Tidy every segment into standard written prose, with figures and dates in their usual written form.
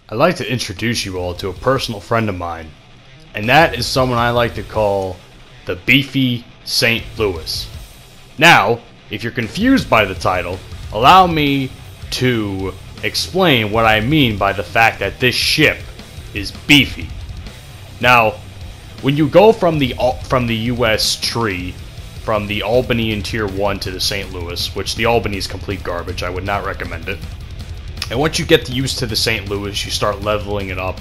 I'd like to introduce you all to a personal friend of mine, and that is someone I like to call the Beefy St. Louis. Now, if you're confused by the title, allow me to explain what I mean by the fact that this ship is beefy. Now, when you go from the U.S. tree, from the Albany in Tier 1 to the St. Louis, which the Albany is complete garbage, I would not recommend it. And once you get used to the St. Louis, you start leveling it up,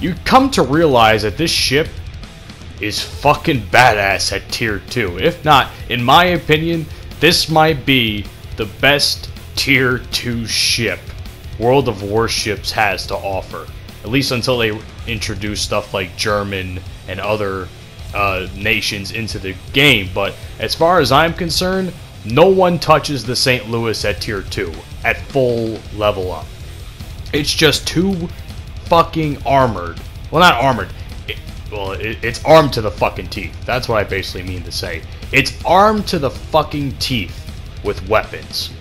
you come to realize that this ship is fucking badass at Tier 2. If not, in my opinion, this might be the best Tier 2 ship World of Warships has to offer. At least until they introduce stuff like German and other nations into the game. But as far as I'm concerned, no one touches the St. Louis at Tier 2 at full level up. It's just too fucking armored. Well, not armored. It's armed to the fucking teeth. That's what I basically mean to say. It's armed to the fucking teeth with weapons.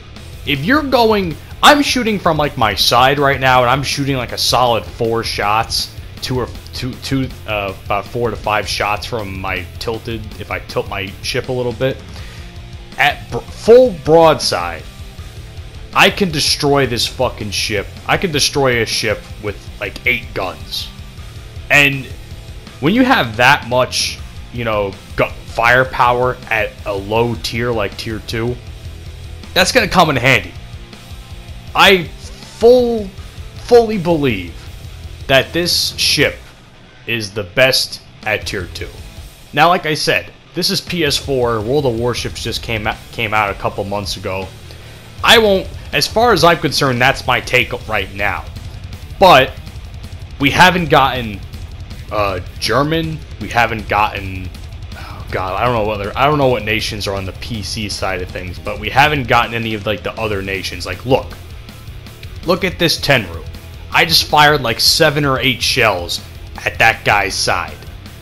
If you're going... I'm shooting from like my side right now, and I'm shooting like a solid 4 shots. About 4 to 5 shots from my tilted, if I tilt my ship a little bit. At full broadside, I can destroy this fucking ship. I can destroy a ship with like 8 guns. And when you have that much, you know, firepower at a low tier like Tier 2, that's gonna come in handy. I fully believe that this ship is the best at Tier 2. Now, like I said, this is PS4. World of Warships just came out a couple months ago. I won't, as far as I'm concerned, that's my take right now. But we haven't gotten German. We haven't gotten, oh God, I don't know what nations are on the PC side of things, but we haven't gotten any of like the other nations. Like, look at this Tenru. I just fired like 7 or 8 shells at that guy's side.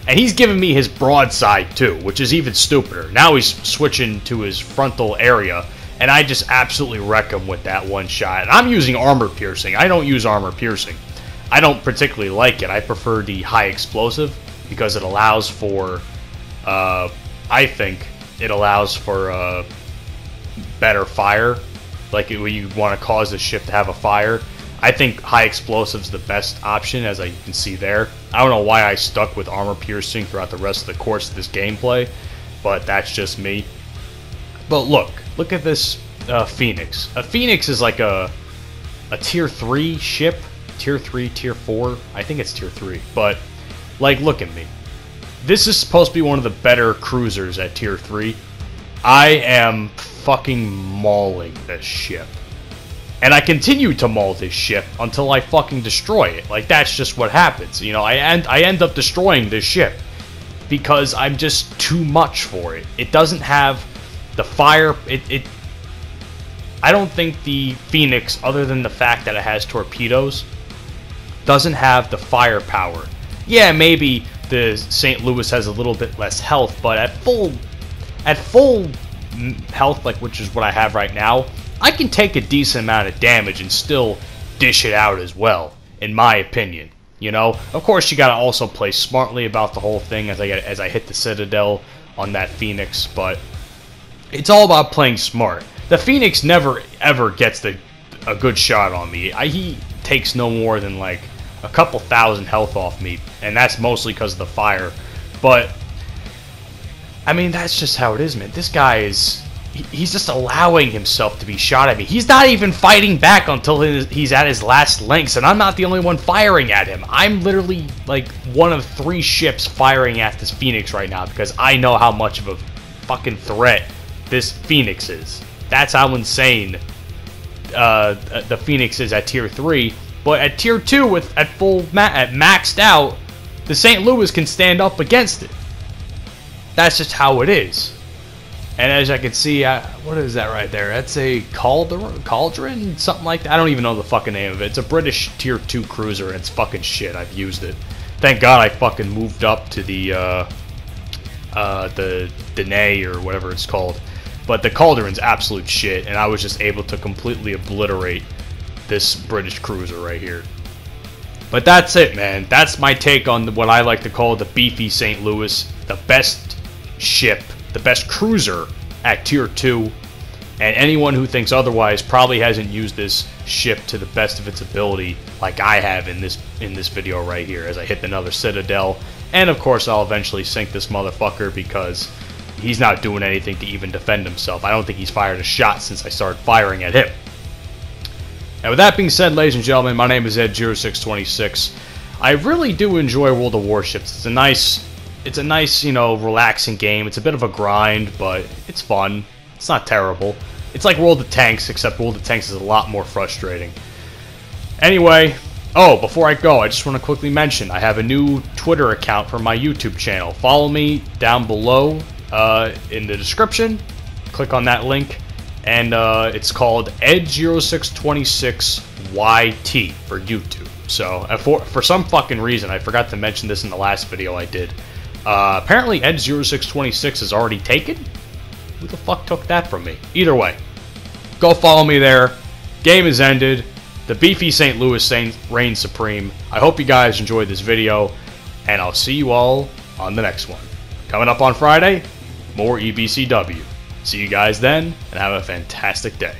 And he's giving me his broadside too, which is even stupider. Now he's switching to his frontal area, and I just absolutely wreck him with that one shot. And I'm using armor piercing. I don't use armor piercing. I don't particularly like it. I prefer the high explosive because it allows for, I think, it allows for better fire. Like when you want to cause the ship to have a fire. I think high explosive's the best option, as you can see there. I don't know why I stuck with armor piercing throughout the rest of the course of this gameplay, but that's just me. But look at this Phoenix. A Phoenix is like a Tier 3 ship. Tier 3, Tier 4. I think it's Tier 3. But, like, look at me. This is supposed to be one of the better cruisers at Tier 3. I am fucking mauling this ship. And I continue to maul this ship until I fucking destroy it. Like, that's just what happens. You know, I end up destroying this ship because I'm just too much for it. It doesn't have the fire... I don't think the Phoenix, other than the fact that it has torpedoes, doesn't have the firepower. Yeah, maybe the St. Louis has a little bit less health, but at full health, like which is what I have right now, I can take a decent amount of damage and still dish it out as well, in my opinion. You know, of course you gotta also play smartly about the whole thing as I hit the Citadel on that Phoenix, but it's all about playing smart. The Phoenix never ever gets a good shot on me. He takes no more than like a couple thousand health off me, and that's mostly because of the fire. But I mean, that's just how it is, man. This guy is... He's just allowing himself to be shot at me. He's not even fighting back until he's at his last lengths, and I'm not the only one firing at him. I'm literally like one of 3 ships firing at this Phoenix right now because I know how much of a fucking threat this Phoenix is. That's how insane the Phoenix is at Tier 3. But at Tier 2, at maxed out, the St. Louis can stand up against it. That's just how it is. And as I can see, what is that right there? That's a Cauldron? Something like that. I don't even know the fucking name of it. It's a British Tier 2 cruiser, and it's fucking shit. I've used it. Thank God I fucking moved up to the Danae or whatever it's called. But the Cauldron's absolute shit, and I was just able to completely obliterate this British cruiser right here. But that's it, man. That's my take on what I like to call the Beefy St. Louis, the best ship, the best cruiser at Tier 2. And anyone who thinks otherwise probably hasn't used this ship to the best of its ability like I have in this video right here as I hit another Citadel. And of course I'll eventually sink this motherfucker because he's not doing anything to even defend himself. I don't think he's fired a shot since I started firing at him. And with that being said, ladies and gentlemen, my name is Ed0626. I really do enjoy World of Warships. It's a nice, you know, relaxing game. It's a bit of a grind, but it's fun. It's not terrible. It's like World of Tanks, except World of Tanks is a lot more frustrating. Anyway, oh, before I go, I just want to quickly mention I have a new Twitter account for my YouTube channel. Follow me down below in the description. Click on that link. And it's called Ed0626YT for YouTube. So, for some fucking reason, I forgot to mention this in the last video I did. Apparently Ed0626 is already taken? Who the fuck took that from me? Either way, go follow me there. Game is ended. The Beefy St. Louis reigns supreme. I hope you guys enjoyed this video, and I'll see you all on the next one. Coming up on Friday, more EBCW. See you guys then, and have a fantastic day.